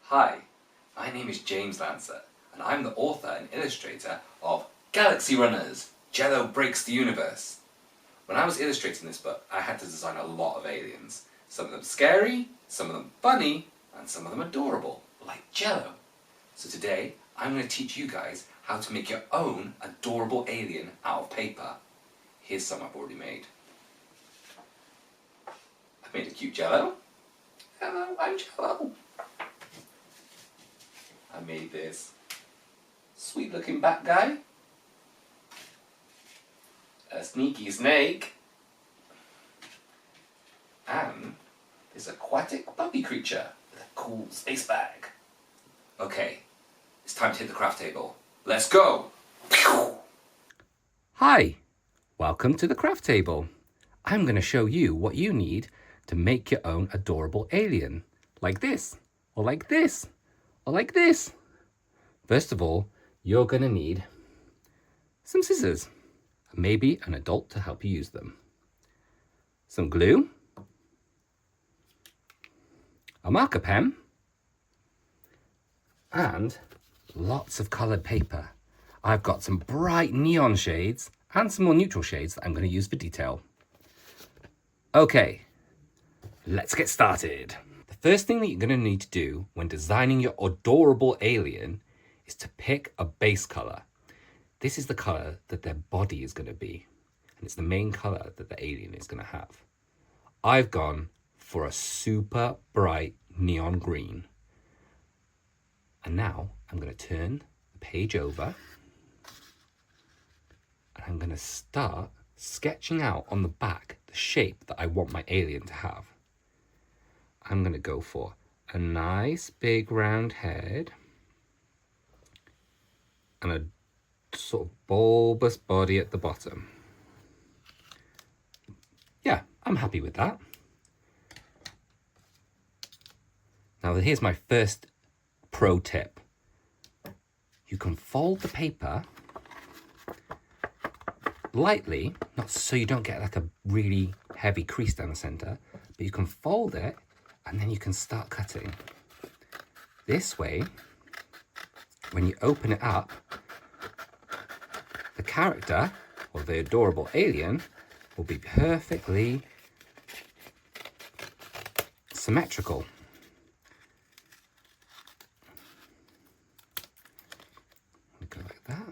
Hi, my name is James Lancett, and I'm the author and illustrator of Galaxy Runners, Jello Breaks the Universe. When I was illustrating this book, I had to design a lot of aliens. Some of them scary, some of them funny, and some of them adorable, like Jello. So today, I'm going to teach you guys how to make your own adorable alien out of paper. Here's some I've already made. I've made a cute Jello. Hello, I'm Jello. I made this sweet looking bat guy, a sneaky snake, and this aquatic puppy creature with a cool space bag. Okay, it's time to hit the craft table. Let's go! Hi, welcome to the craft table. I'm going to show you what you need to make your own adorable alien, like this, or like this, or like this. First of all, you're going to need some scissors, and maybe an adult to help you use them, some glue, a marker pen, and lots of coloured paper. I've got some bright neon shades and some more neutral shades that I'm going to use for detail. Okay, let's get started. The first thing that you're going to need to do when designing your adorable alien is to pick a base colour. This is the colour that their body is going to be, and it's the main colour that the alien is going to have. I've gone for a super bright neon green. And now I'm going to turn the page over, and I'm going to start sketching out on the back the shape that I want my alien to have. I'm going to go for a nice big round head and a sort of bulbous body at the bottom. Yeah, I'm happy with that. Now here's my first pro tip. You can fold the paper lightly, not so you don't get like a really heavy crease down the center, but you can fold it and then you can start cutting. This way, when you open it up, the character, or the adorable alien, will be perfectly symmetrical. Go like that.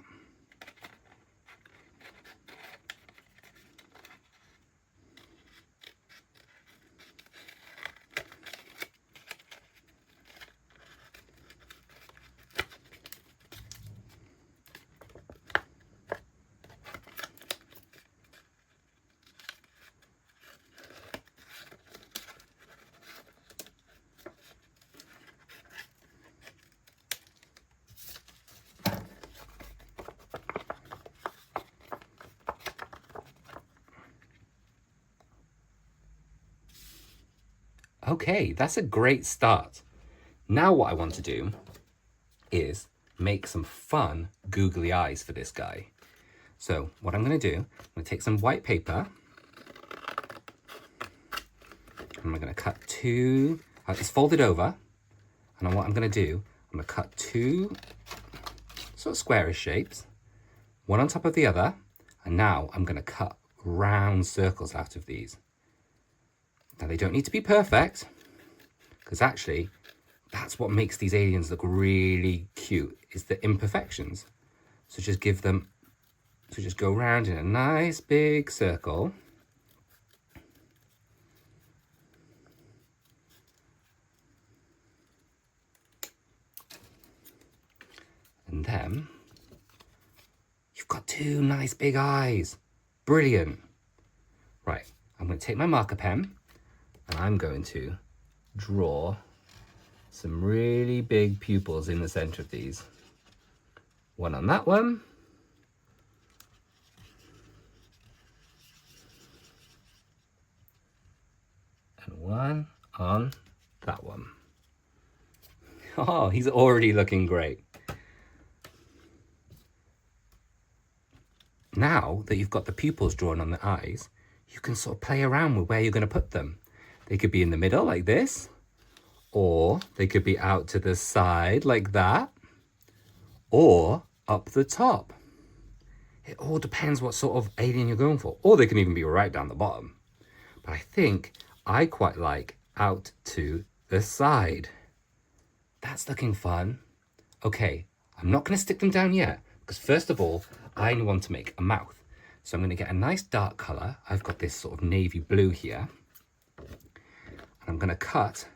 Okay, that's a great start. Now what I want to do is make some fun googly eyes for this guy. So what I'm going to do, I'm going to take some white paper, and I'm going to cut two, it's folded over, and what I'm going to do, I'm going to cut two sort of squarish shapes, one on top of the other, and now I'm going to cut round circles out of these. Now they don't need to be perfect, because actually that's what makes these aliens look really cute, is the imperfections. So just give them, so just go round in a nice big circle. And then you've got two nice big eyes. Brilliant. Right, I'm going to take my marker pen, and I'm going to draw some really big pupils in the center of these. One on that one. And one on that one. Oh, he's already looking great. Now that you've got the pupils drawn on the eyes, you can sort of play around with where you're going to put them. They could be in the middle like this, Or they could be out to the side like that. Or up the top. It all depends what sort of alien you're going for. Or they can even be right down the bottom. But I think I quite like out to the side. That's looking fun. Okay, I'm not going to stick them down yet, because first of all, I want to make a mouth. So I'm going to get a nice dark colour. I've got this sort of navy blue here. And I'm going to cut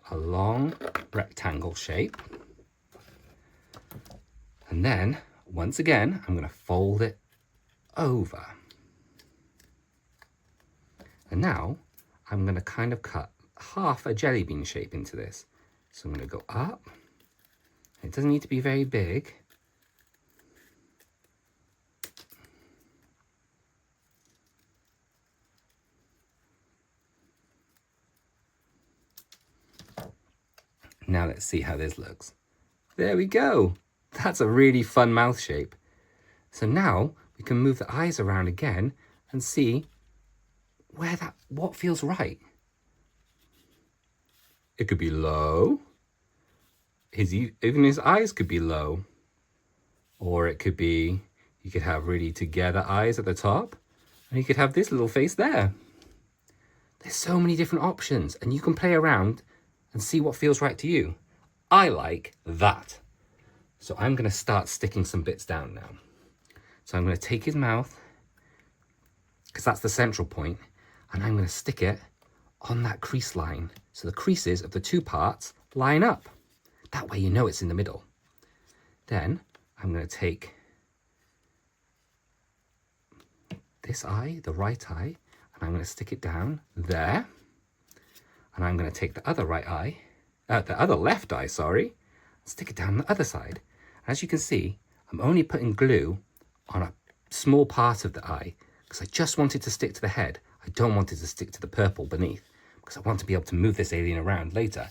a long rectangle shape. And then, once again, I'm going to fold it over. And now, I'm going to kind of cut half a jelly bean shape into this. So I'm going to go up. It doesn't need to be very big. Now let's see how this looks. There we go. That's a really fun mouth shape. So now we can move the eyes around again and see what feels right. It could be low. Even his eyes could be low. Or it could be, you could have really together eyes at the top, and you could have this little face there. There's so many different options, and you can play around and see what feels right to you. I like that. So I'm going to start sticking some bits down now. So I'm going to take his mouth, because that's the central point, and I'm going to stick it on that crease line. So the creases of the two parts line up. That way you know it's in the middle. Then I'm going to take this eye, the right eye, and I'm going to stick it down there. And I'm going to take the other left eye, and stick it down the other side. As you can see, I'm only putting glue on a small part of the eye because I just wanted to stick to the head. I don't want it to stick to the purple beneath because I want to be able to move this alien around later.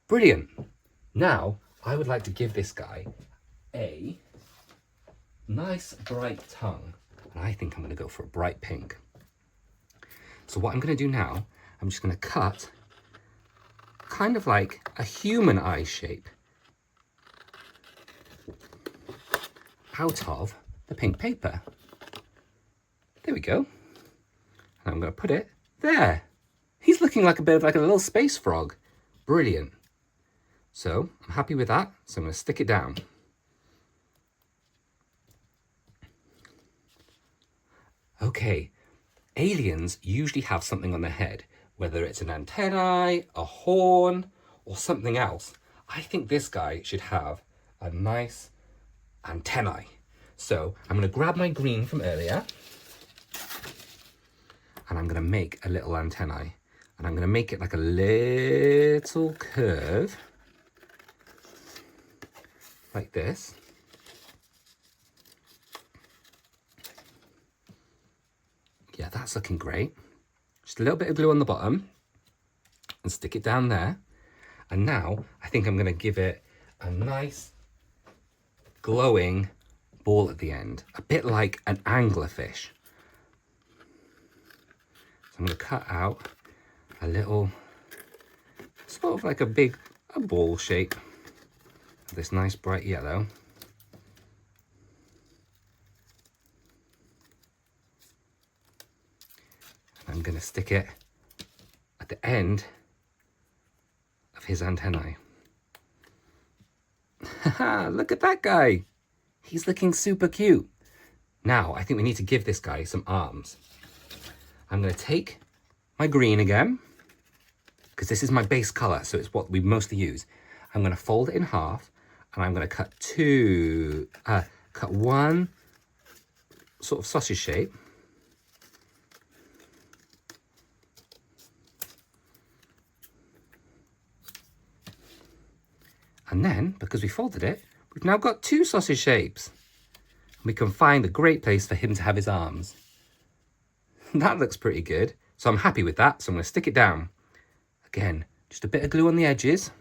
Brilliant. Now, I would like to give this guy a nice bright tongue. And I think I'm going to go for a bright pink. So what I'm going to do now, I'm just going to cut kind of like a human eye shape out of the pink paper. There we go. And I'm going to put it there. He's looking like a bit of like a little space frog. Brilliant. So I'm happy with that. So I'm going to stick it down. Okay, aliens usually have something on their head, whether it's an antennae, a horn, or something else. I think this guy should have a nice antennae. So I'm going to grab my green from earlier, and I'm going to make a little antennae. And I'm going to make it like a little curve, like this. Yeah, that's looking great. Just a little bit of glue on the bottom and stick it down there. And now I think I'm going to give it a nice glowing ball at the end, a bit like an anglerfish. So I'm going to cut out a little, sort of like a ball shape of this nice bright yellow. I'm going to stick it at the end of his antennae. Haha, look at that guy. He's looking super cute. Now, I think we need to give this guy some arms. I'm going to take my green again, because this is my base color, so it's what we mostly use. I'm going to fold it in half, and I'm going to cut one sort of sausage shape. And then, because we folded it, we've now got two sausage shapes. We can find a great place for him to have his arms. That looks pretty good. So I'm happy with that, so I'm going to stick it down. Again, just a bit of glue on the edges.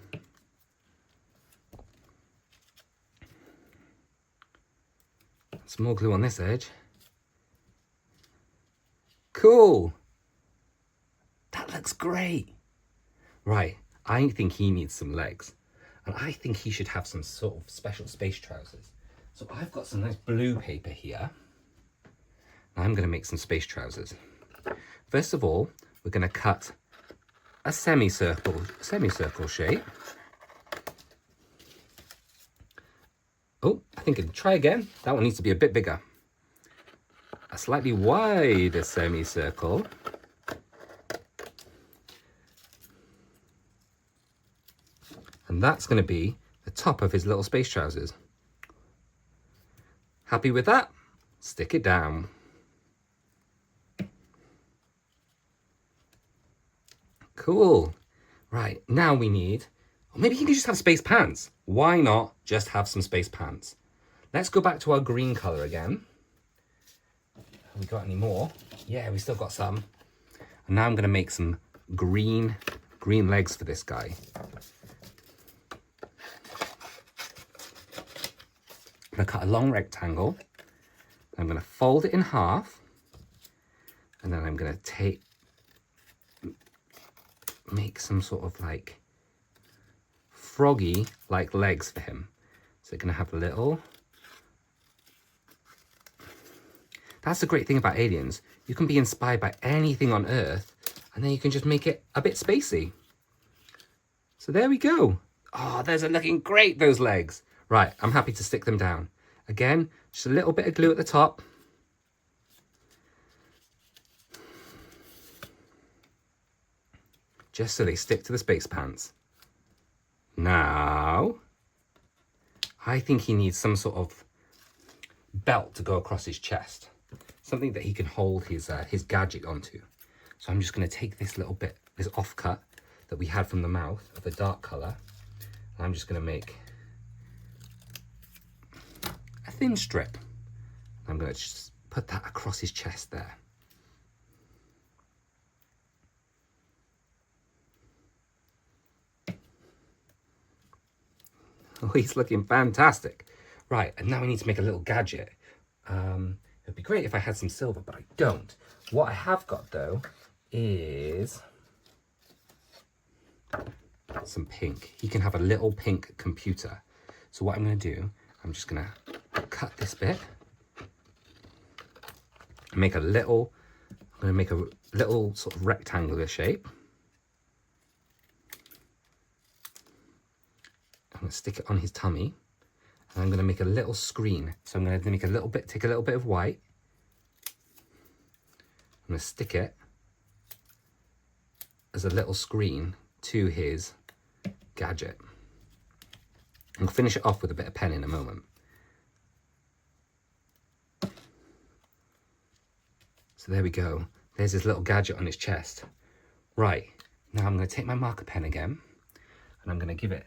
Some more glue on this edge. Cool. That looks great. Right, I think he needs some legs. And I think he should have some sort of special space trousers. So I've got some nice blue paper here. I'm going to make some space trousers. First of all, we're going to cut a semicircle shape. Oh, I think I'll try again. That one needs to be a bit bigger. A slightly wider semicircle. And that's going to be the top of his little space trousers. Happy with that? Stick it down. Cool. Right, now we need, or maybe he can just have space pants. Why not just have some space pants? Let's go back to our green color again. Have we got any more? Yeah, we still got some. And now I'm going to make some green legs for this guy. I'm going to cut a long rectangle. I'm going to fold it in half. And then I'm going to make some sort of like froggy like legs for him. So they're going to have a little. That's the great thing about aliens. You can be inspired by anything on Earth and then you can just make it a bit spacey. So there we go. Oh, those are looking great, those legs. Right, I'm happy to stick them down. Again, just a little bit of glue at the top. Just so they stick to the space pants. Now, I think he needs some sort of belt to go across his chest. Something that he can hold his gadget onto. So I'm just going to take this little bit, this offcut that we had from the mouth of a dark colour. And I'm just going to make a thin strip. I'm going to just put that across his chest there. Oh, he's looking fantastic. Right, and now we need to make a little gadget. It'd be great if I had some silver, but I don't. What I have got, though, is some pink. He can have a little pink computer. So what I'm going to do, I'm just going to cut this bit. Make a little, I'm going to make a little sort of rectangular shape. I'm going to stick it on his tummy. And I'm going to make a little screen. So I'm going to make a little bit, take a little bit of white. I'm going to stick it as a little screen to his gadget. I'll finish it off with a bit of pen in a moment. So there we go. There's his little gadget on his chest. Right, now I'm going to take my marker pen again and I'm going to give it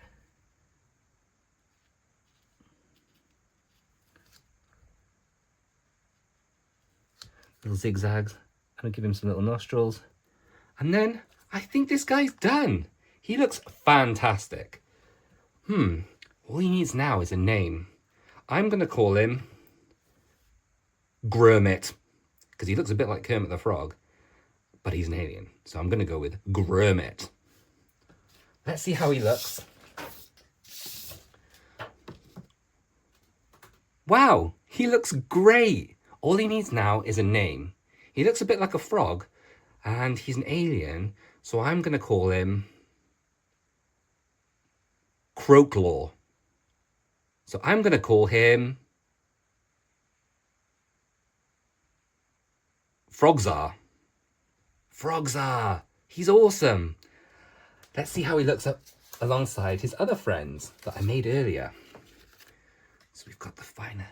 little zigzags. I'm going to give him some little nostrils. And then I think this guy's done. He looks fantastic. All he needs now is a name. I'm going to call him Gromit, because he looks a bit like Kermit the Frog, but he's an alien. So I'm going to go with Gromit. Let's see how he looks. Wow, he looks great. All he needs now is a name. He looks a bit like a frog, and he's an alien, so I'm going to call him Croaklaw. So I'm going to call him Frogzar. Frogzar. He's awesome. Let's see how he looks up alongside his other friends that I made earlier. So we've got the finer.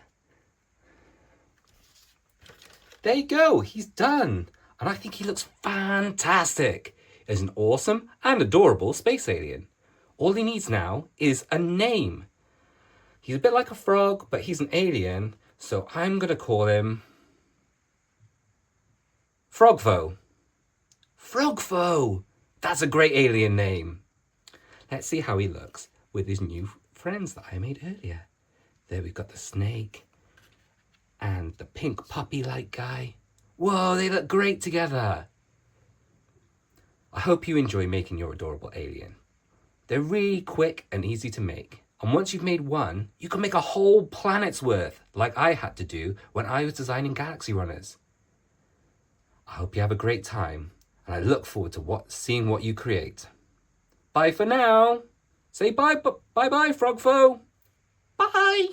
There you go. He's done. And I think he looks fantastic. He's an awesome and adorable space alien. All he needs now is a name. He's a bit like a frog, but he's an alien. So I'm going to call him Frogfo. Frogfo! That's a great alien name. Let's see how he looks with his new friends that I made earlier. There we've got the snake and the pink puppy-like guy. Whoa, they look great together. I hope you enjoy making your adorable alien. They're really quick and easy to make. And once you've made one, you can make a whole planet's worth, like I had to do when I was designing galaxy runners. I hope you have a great time, and I look forward to seeing what you create. Bye for now. Say bye, bye, Frogfo. Bye.